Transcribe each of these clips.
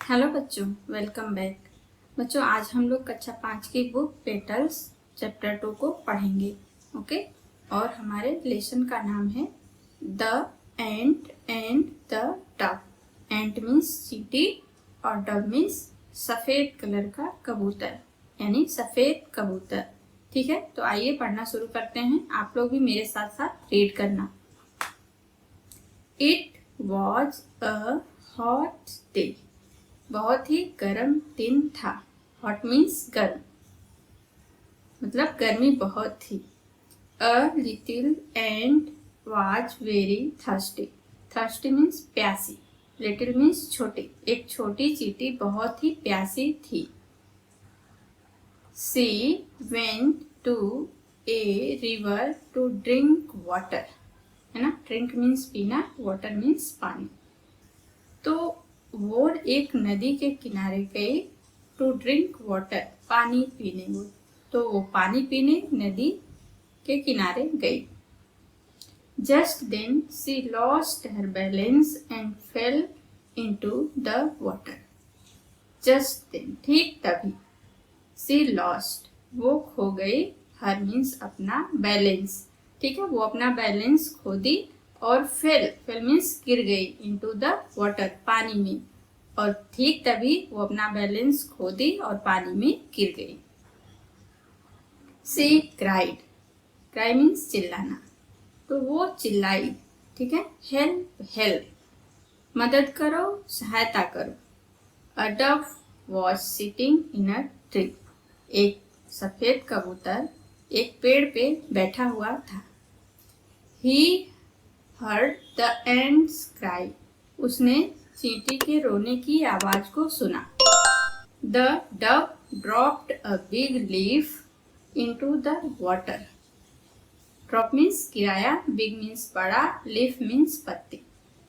Hello बच्चों, welcome back. बच्चों, आज हम लोग कक्षा 5 की बुक पेटल्स चैप्टर 2 को पढ़ेंगे। ओके। और हमारे लेसन का नाम है the ant and the Dove. Ant means चींटी और डव मीन्स सफेद कलर का कबूतर, यानी सफेद कबूतर। ठीक है, तो आइए पढ़ना शुरू करते हैं। आप लोग भी मेरे साथ साथ रीड करना। It was a hot day. बहुत ही गर्म दिन था। हॉट मीन्स गर्म, मतलब गर्मी बहुत थी। A little ant was very thirsty. Thirsty means प्यासी, लिटिल मीन्स छोटी। एक छोटी चींटी बहुत ही प्यासी थी। She went to a river to drink water, है ना। ड्रिंक मीन्स पीना, वाटर मीन्स पानी। तो वो एक नदी के किनारे गई टू ड्रिंक वाटर, पानी पीने। तो वो पानी पीने नदी के किनारे गई। Just then she lost her balance and fell into the water. Just then, ठीक तभी। शी लॉस्ट, वो खो गई। हर मीन्स अपना बैलेंस। ठीक है, वो अपना बैलेंस खो दी और फेल मीन्स गिर गई इनटू द वाटर, पानी में। और ठीक तभी वो अपना बैलेंस खो दी और पानी में गिर गई। सी क्राइड, क्राई मीन्स चिल्लाना। तो वो चिल्लाई। ठीक है, हेल्प हेल्प, मदद करो, सहायता करो। A dove was sitting in a tree. एक सफेद कबूतर एक पेड़ पे बैठा हुआ था। He heard the ants cry. उसने चींटी के रोने की आवाज को सुना। The dove dropped a big leaf into the water. Drop means गिराया, बिग मीन्स बड़ा, लीफ मीन्स पत्ती।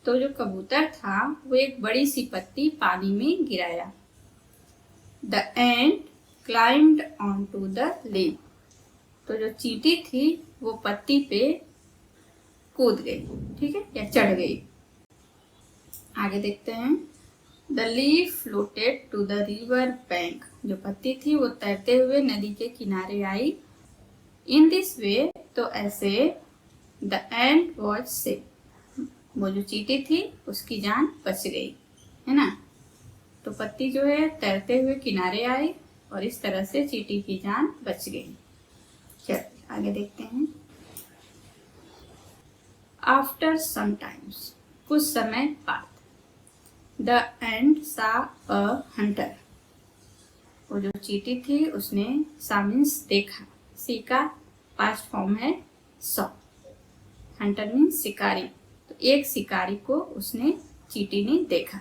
तो जो कबूतर था वो एक बड़ी सी पत्ती पानी में गिराया। The ant climbed onto the leaf. तो जो चींटी थी वो पत्ती पे कूद गई, ठीक है, या चढ़ गई। आगे देखते हैं। The leaf floated to the river bank. जो पत्ती थी वो तैरते हुए नदी के किनारे आई। इन दिस वे, तो ऐसे, द एंट वॉज सेफ। वो जो चींटी थी उसकी जान बच गई, है ना। तो पत्ती जो है तैरते हुए किनारे आई और इस तरह से चींटी की जान बच गई। चलिए आगे देखते हैं। आफ्टर सम टाइम्स, कुछ समय बाद। द एंट सा अ हंटर। वो जो चींटी थी उसने सा मीन्स देखा, सी का पास्ट फॉर्म है सॉ। हंटर मीन्स शिकारी। तो एक शिकारी को उसने, चींटी ने देखा।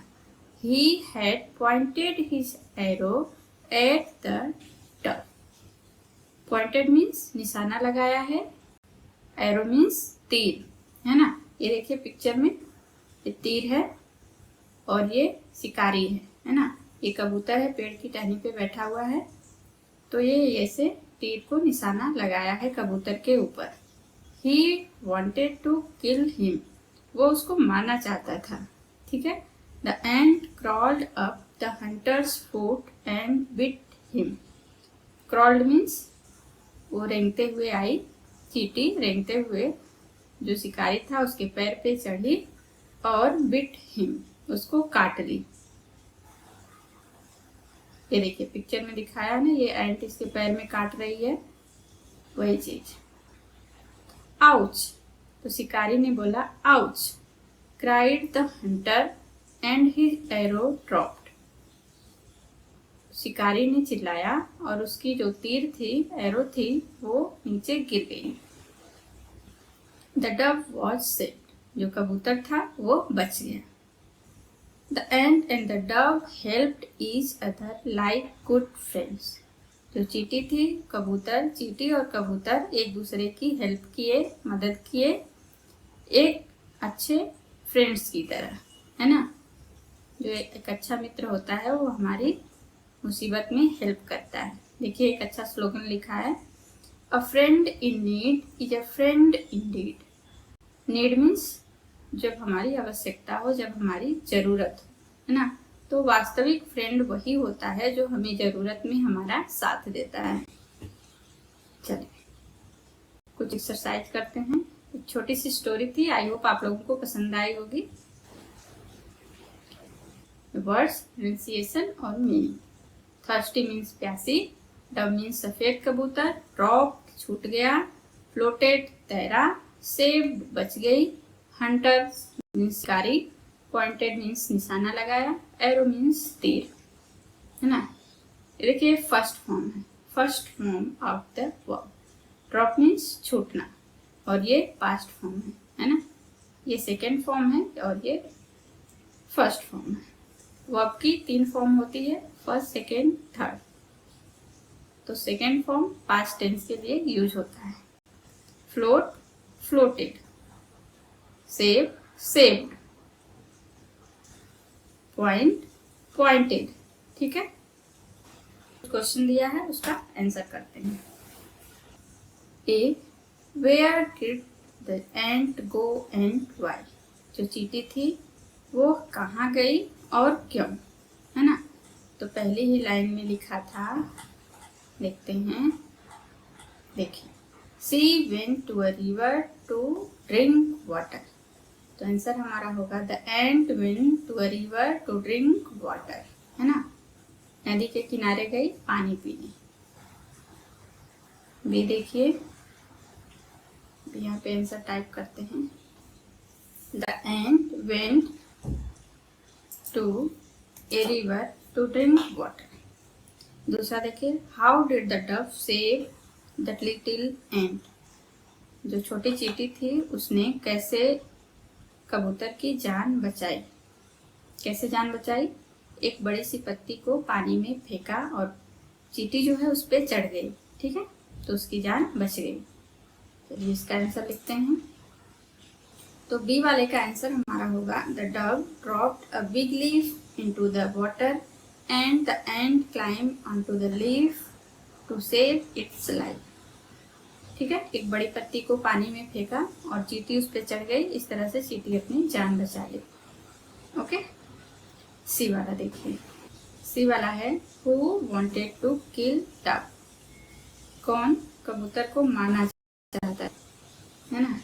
He had pointed his arrow at the Dove. Pointed means निशाना लगाया है, एरो मीन्स तीर, है ना। ये देखिए पिक्चर में, ये तीर है और ये शिकारी है ना। ये कबूतर है, पेड़ की टहनी पे बैठा हुआ है। तो ये ऐसे तीर को निशाना लगाया है कबूतर के ऊपर। He wanted to kill him. वो उसको मारना चाहता था। ठीक है। The ant crawled up the hunter's foot and bit him. Crawled means वो रेंगते हुए आई, चींटी रेंगते हुए जो शिकारी था उसके पैर पे चढ़ी और बिट हिम, उसको काट ली। ये देखिए पिक्चर में दिखाया ना, ये एंट इसके पैर में काट रही है, वही चीज। आउच, तो शिकारी ने बोला ouch. Cried the Hunter and his arrow dropped. शिकारी ने चिल्लाया और उसकी जो तीर थी, एरो थी, वो नीचे गिर गई। The Dove was safe. जो कबूतर था वो बच गया। The ant and the Dove helped each other like good friends. जो चींटी थी, कबूतर, चींटी और कबूतर एक दूसरे की हेल्प किए, मदद किए, एक अच्छे फ्रेंड्स की तरह, है ना। जो एक अच्छा मित्र होता है वो हमारी मुसीबत में हेल्प करता है। देखिए एक अच्छा स्लोगन लिखा है, अ friend in need is a friend Indeed. Need means जब हमारी आवश्यकता हो, जब हमारी जरूरत हो, है ना। तो वास्तविक फ्रेंड वही होता है जो हमें जरूरत में हमारा साथ देता है। चलिए कुछ एक्सरसाइज करते हैं। एक छोटी सी स्टोरी थी, आई होप आप लोगों को पसंद आई होगी। वर्ड्स, प्रोनाउंसिएशन और मीनिंग। थर्स्टी मीन्स प्यासी, डव मीन्स सफेद कबूतर, ड्रॉप छूट गया, फ्लोटेड तैरा, सेव्ड बच गई, हंटर मीन्स शिकारी, पॉइंटेड मीन्स निशाना लगाया, एरो मीन्स तीर, है ना। देखिए फर्स्ट फॉर्म है, first form of the verb. Drop means छूटना और ये पास्ट फॉर्म है ना। ये सेकेंड फॉर्म है और ये फर्स्ट फॉर्म है। वर्ब की 3 फॉर्म होती है, फर्स्ट, सेकेंड, थर्ड। तो सेकेंड फॉर्म पास्ट टेंस के लिए यूज होता है। Float, floated, save, saved, point, pointed. ठीक है, क्वेश्चन दिया है उसका आंसर करते हैं। A, where did the ant go and why. जो चींटी थी वो कहाँ गई और क्यों, है ना। तो पहली ही लाइन में लिखा था, देखते हैं, देखिए, she went to a river to drink water. तो आंसर हमारा होगा the ant went to a river to drink water, है ना। नदी के किनारे गई पानी पीने। बी देखिए, यहाँ पे आंसर टाइप करते हैं, the ant went to a river to drink water. दूसरा देखिए, how did the dove save the little ant. जो छोटी चींटी थी उसने कैसे कबूतर की जान बचाई। कैसे जान बचाई, एक बड़ी सी पत्ती को पानी में फेंका और चींटी जो है उस पर चढ़ गई, ठीक है, तो उसकी जान बच गई। चलिए इसका आंसर लिखते हैं। तो बी वाले का आंसर हमारा होगा the dove dropped a big leaf into the water and the ant climb onto the leaf to save its life. ठीक है, एक बड़ी पत्ती को पानी में फेंका और चींटी उस पर चढ़ गई, इस तरह से चींटी अपनी जान बचा ली। ओके, सी वाला देखिए, सी वाला है who wanted to kill dove. कौन कबूतर को मारना चाहता है ना।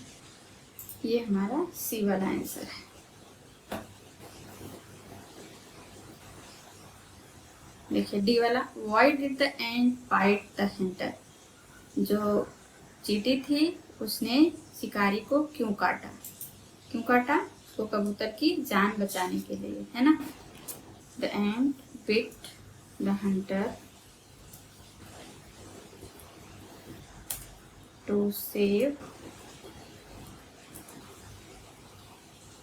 ये हमारा सी वाला आंसर है। देखिए डी वाला, why did the ant bite the hunter. जो चींटी थी उसने शिकारी को क्यों काटा। क्यों काटा, तो कबूतर की जान बचाने के लिए, है ना। The ant bit the hunter to save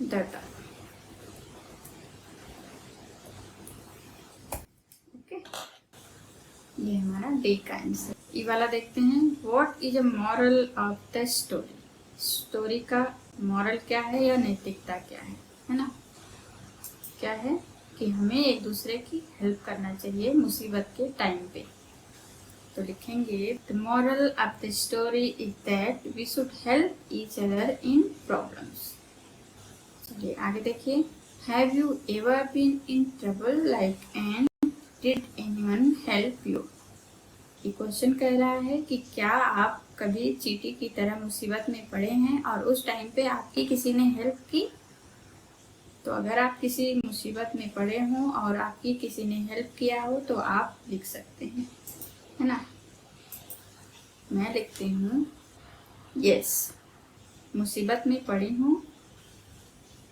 the dove. Okay, ये हमारा डी का आंसर। ई वाला देखते हैं, what is a moral of the story. Story का मॉरल क्या है या नैतिकता क्या है ना। क्या है कि हमें एक दूसरे की हेल्प करना चाहिए मुसीबत के टाइम पे। तो लिखेंगे the moral of the story is that we should help each other in problems. चलिए आगे देखिए, have you ever been in trouble like and did anyone help you. ये क्वेश्चन कह रहा है कि क्या आप कभी चींटी की तरह मुसीबत में पड़े हैं और उस टाइम पे आपकी किसी ने हेल्प की। तो अगर आप किसी मुसीबत में पड़े हों और आपकी किसी ने हेल्प किया हो तो आप लिख सकते हैं, है ना। मैं लिखती हूँ, यस, मुसीबत में पड़ी हूँ।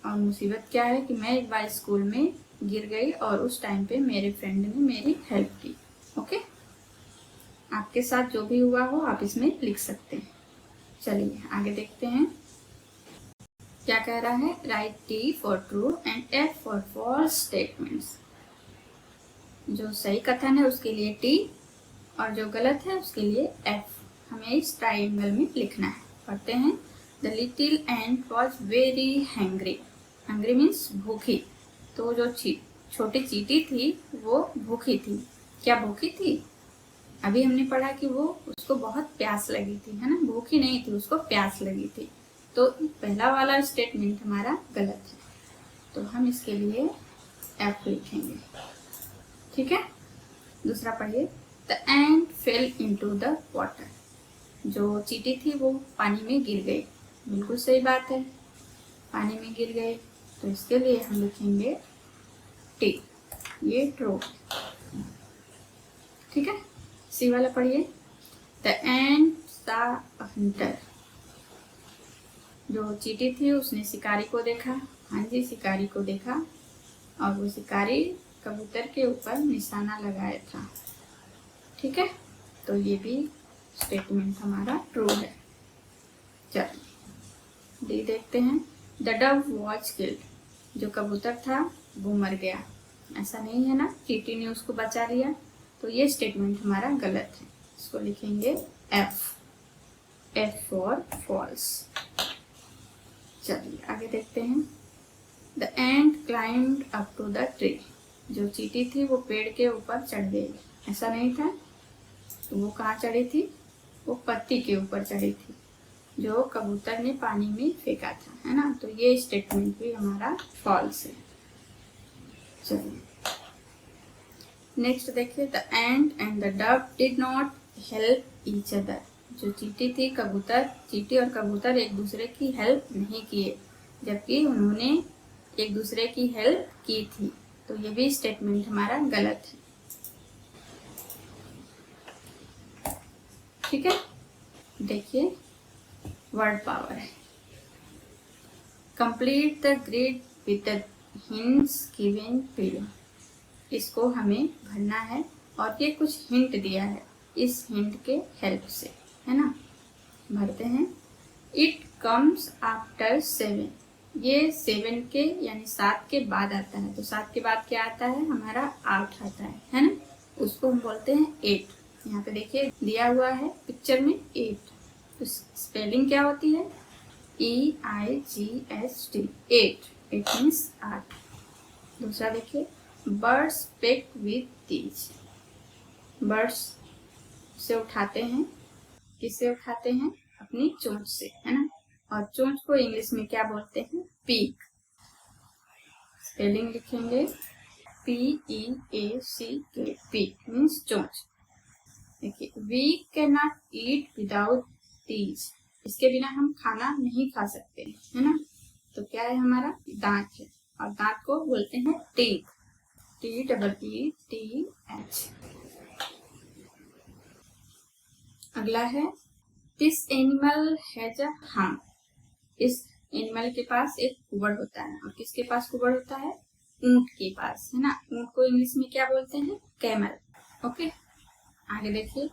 और मुसीबत क्या है कि मैं एक बार स्कूल में गिर गई और उस टाइम पे मेरे फ्रेंड ने मेरी हेल्प की। ओके, आपके साथ जो भी हुआ हो आप इसमें लिख सकते हैं। चलिए आगे देखते हैं क्या कह रहा है। Write T for true and F for false statements. जो सही कथन है उसके लिए टी और जो गलत है उसके लिए एफ हमें इस ट्राइंगल में लिखना है। पढ़ते हैं, the little ant was very hangry. Hangry means भूखी। तो जो छोटी चींटी थी वो भूखी थी। क्या भूखी थी, अभी हमने पढ़ा कि वो उसको बहुत प्यास लगी थी, है ना। भूखी नहीं थी, उसको प्यास लगी थी। तो पहला वाला स्टेटमेंट हमारा गलत है। तो हम इसके लिए एफ लिखेंगे, ठीक है। दूसरा पढ़िए, the ant fail into the water, जो चींटी थी वो पानी में गिर गई। बिल्कुल सही बात है, पानी में गिर गए, तो इसके लिए हम लिखेंगे टी, ये ट्रू, ठीक है। सी वाला पढ़िए, द एंट सा हंटर, जो चींटी थी उसने शिकारी को देखा। हाँ जी, शिकारी को देखा, और वो शिकारी कबूतर के ऊपर निशाना लगाया था, ठीक है। तो ये भी स्टेटमेंट हमारा ट्रू है। चलिए डी देखते हैं, द डव वॉज किल्ड, जो कबूतर था वो मर गया। ऐसा नहीं है ना, चींटी ने उसको बचा लिया, तो ये स्टेटमेंट हमारा गलत है। इसको लिखेंगे एफ, एफ फॉर फॉल्स। चलिए आगे देखते हैं, the ant climbed up to the tree, जो चींटी थी वो पेड़ के ऊपर चढ़ गई। ऐसा नहीं था, तो वो कहाँ चढ़ी थी, वो पत्ती के ऊपर चढ़ी थी, जो कबूतर ने पानी में फेंका था, है ना। तो ये स्टेटमेंट भी हमारा फॉल्स है। चलिए नेक्स्ट देखिए, the ant and the Dove did not help each other, जो चींटी थी चींटी और कबूतर एक दूसरे की हेल्प नहीं किए, जबकि उन्होंने एक दूसरे की हेल्प की थी। तो ये भी स्टेटमेंट हमारा गलत है, ठीक है। देखिए वर्ड पावर है, complete the grid with the hints given below, इसको हमें भरना है और ये कुछ हिंट दिया है, इस हिंट के हेल्प से, है ना। भरते हैं, इट कम्स आफ्टर 7, ये 7 के यानी 7 के बाद आता है। तो 7 के बाद क्या आता है, हमारा 8 आता है ना। उसको हम बोलते हैं 8। यहाँ पे देखिए दिया हुआ है पिक्चर में 8, तो स्पेलिंग क्या होती है, EIGHT, 8, इट मीन्स 8। दूसरा देखिए, birds pick with teeth, birds से उठाते हैं, किससे उठाते हैं, अपनी चोंच से, है ना। और चोंच को इंग्लिश में क्या बोलते हैं, पीक। स्पेलिंग लिखेंगे PEACK, पीक मीन्स चोंच। देखिए, we can not eat without teeth, इसके बिना हम खाना नहीं खा सकते, है ना। तो क्या है हमारा, दांत है, और दांत को बोलते हैं टीथ, TEETH। अगला है, this animal has a hump, इस एनिमल के पास एक कुबड़ होता है। और किसके पास कुबड़ होता है, ऊंट के पास, है ना। ऊंट को इंग्लिश में क्या बोलते हैं, कैमल, ओके। आगे देखिए,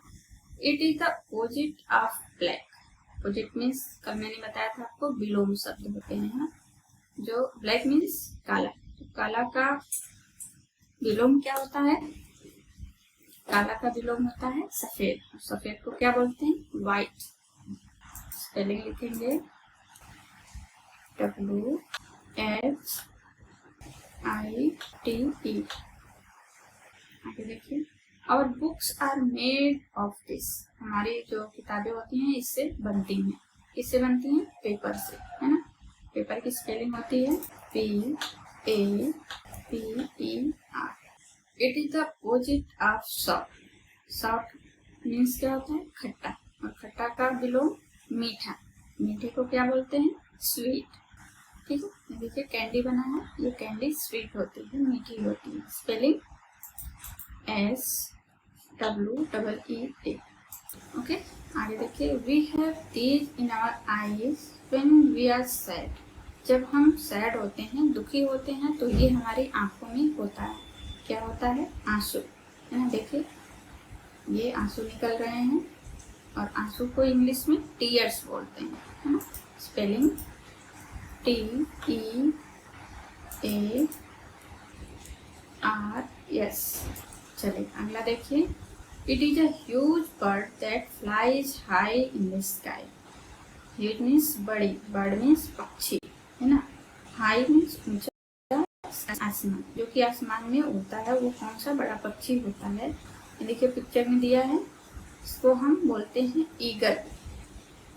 it is the opposite of black, opposite means कल मैंने बताया था आपको विलोम शब्द होते हैं ना, जो ब्लैक मीन्स काला, तो काला का विलोम क्या होता है, काला का विलोम होता है सफेद, सफेद को क्या बोलते हैं, व्हाइट। स्पेलिंग लिखेंगे WHITE। आगे देखिए, और books are made of this, हमारी जो किताबें होती हैं इससे बनती हैं, किससे बनती हैं, पेपर से, है ना। पेपर की स्पेलिंग होती है PAPER। It is the opposite of soft, soft means क्या होता है, खट्टा, और खट्टा का विलोम मीठा, मीठे को क्या बोलते हैं, स्वीट, ठीक है। देखिए कैंडी बना है, ये कैंडी स्वीट होती है, मीठी होती है। Spelling SWEET, okay. आगे देखिए, we have tears in our eyes when we are sad, जब हम सैड होते हैं, दुखी होते हैं, तो ये हमारी आंखों में होता है, क्या होता है, आंसू, है ना। देखिए ये आंसू निकल रहे हैं, और आंसू को इंग्लिश में टीयर्स बोलते हैं, है ना। Spelling TEARS। चलिए अगला देखिए, it is a huge bird that flies high in the sky, huge means बड़ी, बर्ड मीन्स पक्षी, है ना। हाई मीन्स ऊंचा, आसमान, जो कि आसमान में उड़ता है, वो कौन सा बड़ा पक्षी होता है, देखिए पिक्चर में दिया है, इसको हम बोलते हैं ईगल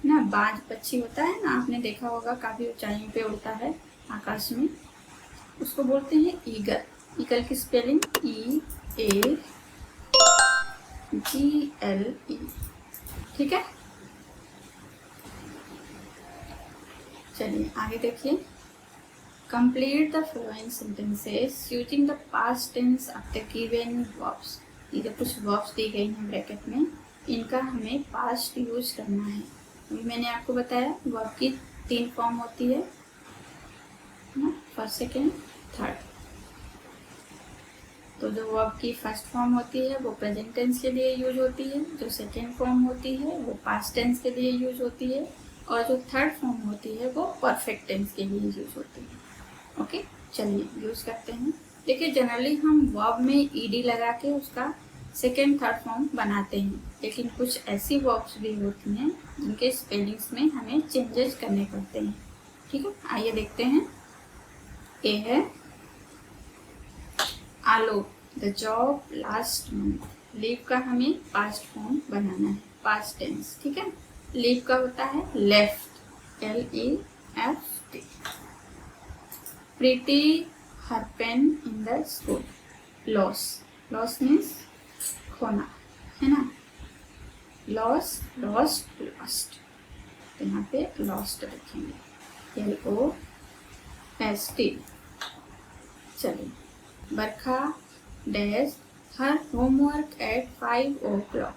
ना। बाज पक्षी होता है ना, आपने देखा होगा, काफी ऊंचाइयों पे उड़ता है आकाश में, उसको बोलते हैं ईगल, ईगल की स्पेलिंग EAGLE। ठीक है, चलिए आगे देखिए। Complete the following sentences using the past tense of the given verbs. ये जो कुछ वर्ब्स दी गई हैं ब्रैकेट में, इनका हमें पास्ट यूज करना है। अभी मैंने आपको बताया वर्ब की 3 फॉर्म होती है ना, फर्स्ट, सेकेंड, थर्ड। तो जो वर्ब की फर्स्ट फॉर्म होती है वो प्रेजेंट टेंस के लिए यूज होती है, जो सेकेंड फॉर्म होती है वो पास्ट टेंस के लिए यूज होती है, और जो थर्ड फॉर्म होती है वो परफेक्ट टेंस के लिए यूज होती है। ओके, चलिए यूज करते हैं। देखिए जनरली हम वर्ब में ईडी लगा के उसका सेकेंड थर्ड फॉर्म बनाते हैं, लेकिन कुछ ऐसी वर्ब्स भी होती हैं जिनके स्पेलिंग्स में हमें चेंजेस करने पड़ते हैं। ठीक है, आइए देखते हैं। ए है आलो, the job last month. Leave का हमें पास्ट फॉर्म बनाना है, पास्ट टेंस। ठीक है, लीव का होता है left, LEFT। Preeti her pain in the school. Loss, loss means खोना, है ना। लॉस, लॉस्ट, लॉस्ट, तो यहाँ पे लॉस्ट रखेंगे, LOST। चलिए, Barkha dash her homework at 5 o'clock।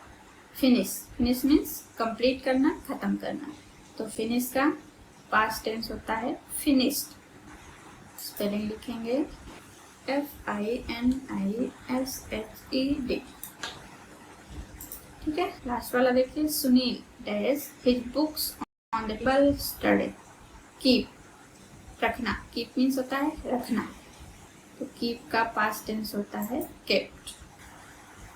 Finish, finish means complete करना, खत्म करना। तो फिनिश का पास्ट टेंस होता है फिनिश्ड। स्पेलिंग लिखेंगे FINISHED। ठीक है, लास्ट वाला देखिए। Sunil dash his books on the table study. Keep, रखना, कीप मीन्स होता है रखना, तो कीप का पास्ट टेंस होता है kept,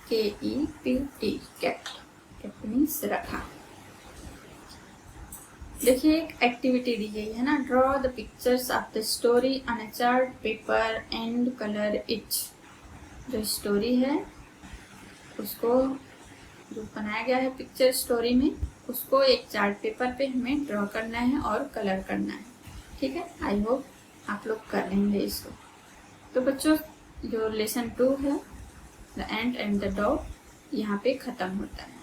KEPT, kept. Kept means रखा। देखिए एक एक्टिविटी दी गई है ना, draw the pictures of the story on a chart paper and colour it. जो स्टोरी है उसको, जो बनाया गया है पिक्चर स्टोरी में, उसको एक चार्ट पेपर पे हमें ड्रॉ करना है और कलर करना है। ठीक है, आई होप आप लोग कर लेंगे इसको। तो बच्चों जो लेसन 2 है the ant and the dog, यहाँ पे ख़त्म होता है।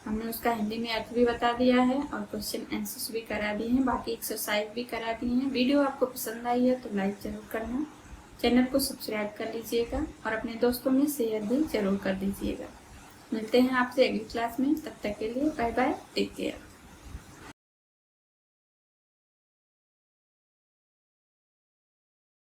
हमने उसका हिंदी में अर्थ भी बता दिया है और क्वेश्चन आंसर्स भी करा दिए हैं, बाकी एक्सरसाइज भी करा दी हैं। वीडियो आपको पसंद आई है तो लाइक ज़रूर करना, चैनल को सब्सक्राइब कर लीजिएगा और अपने दोस्तों में शेयर भी ज़रूर कर दीजिएगा। मिलते हैं आपसे अगली क्लास में, तब तक के लिए बाय बाय, टेक केयर।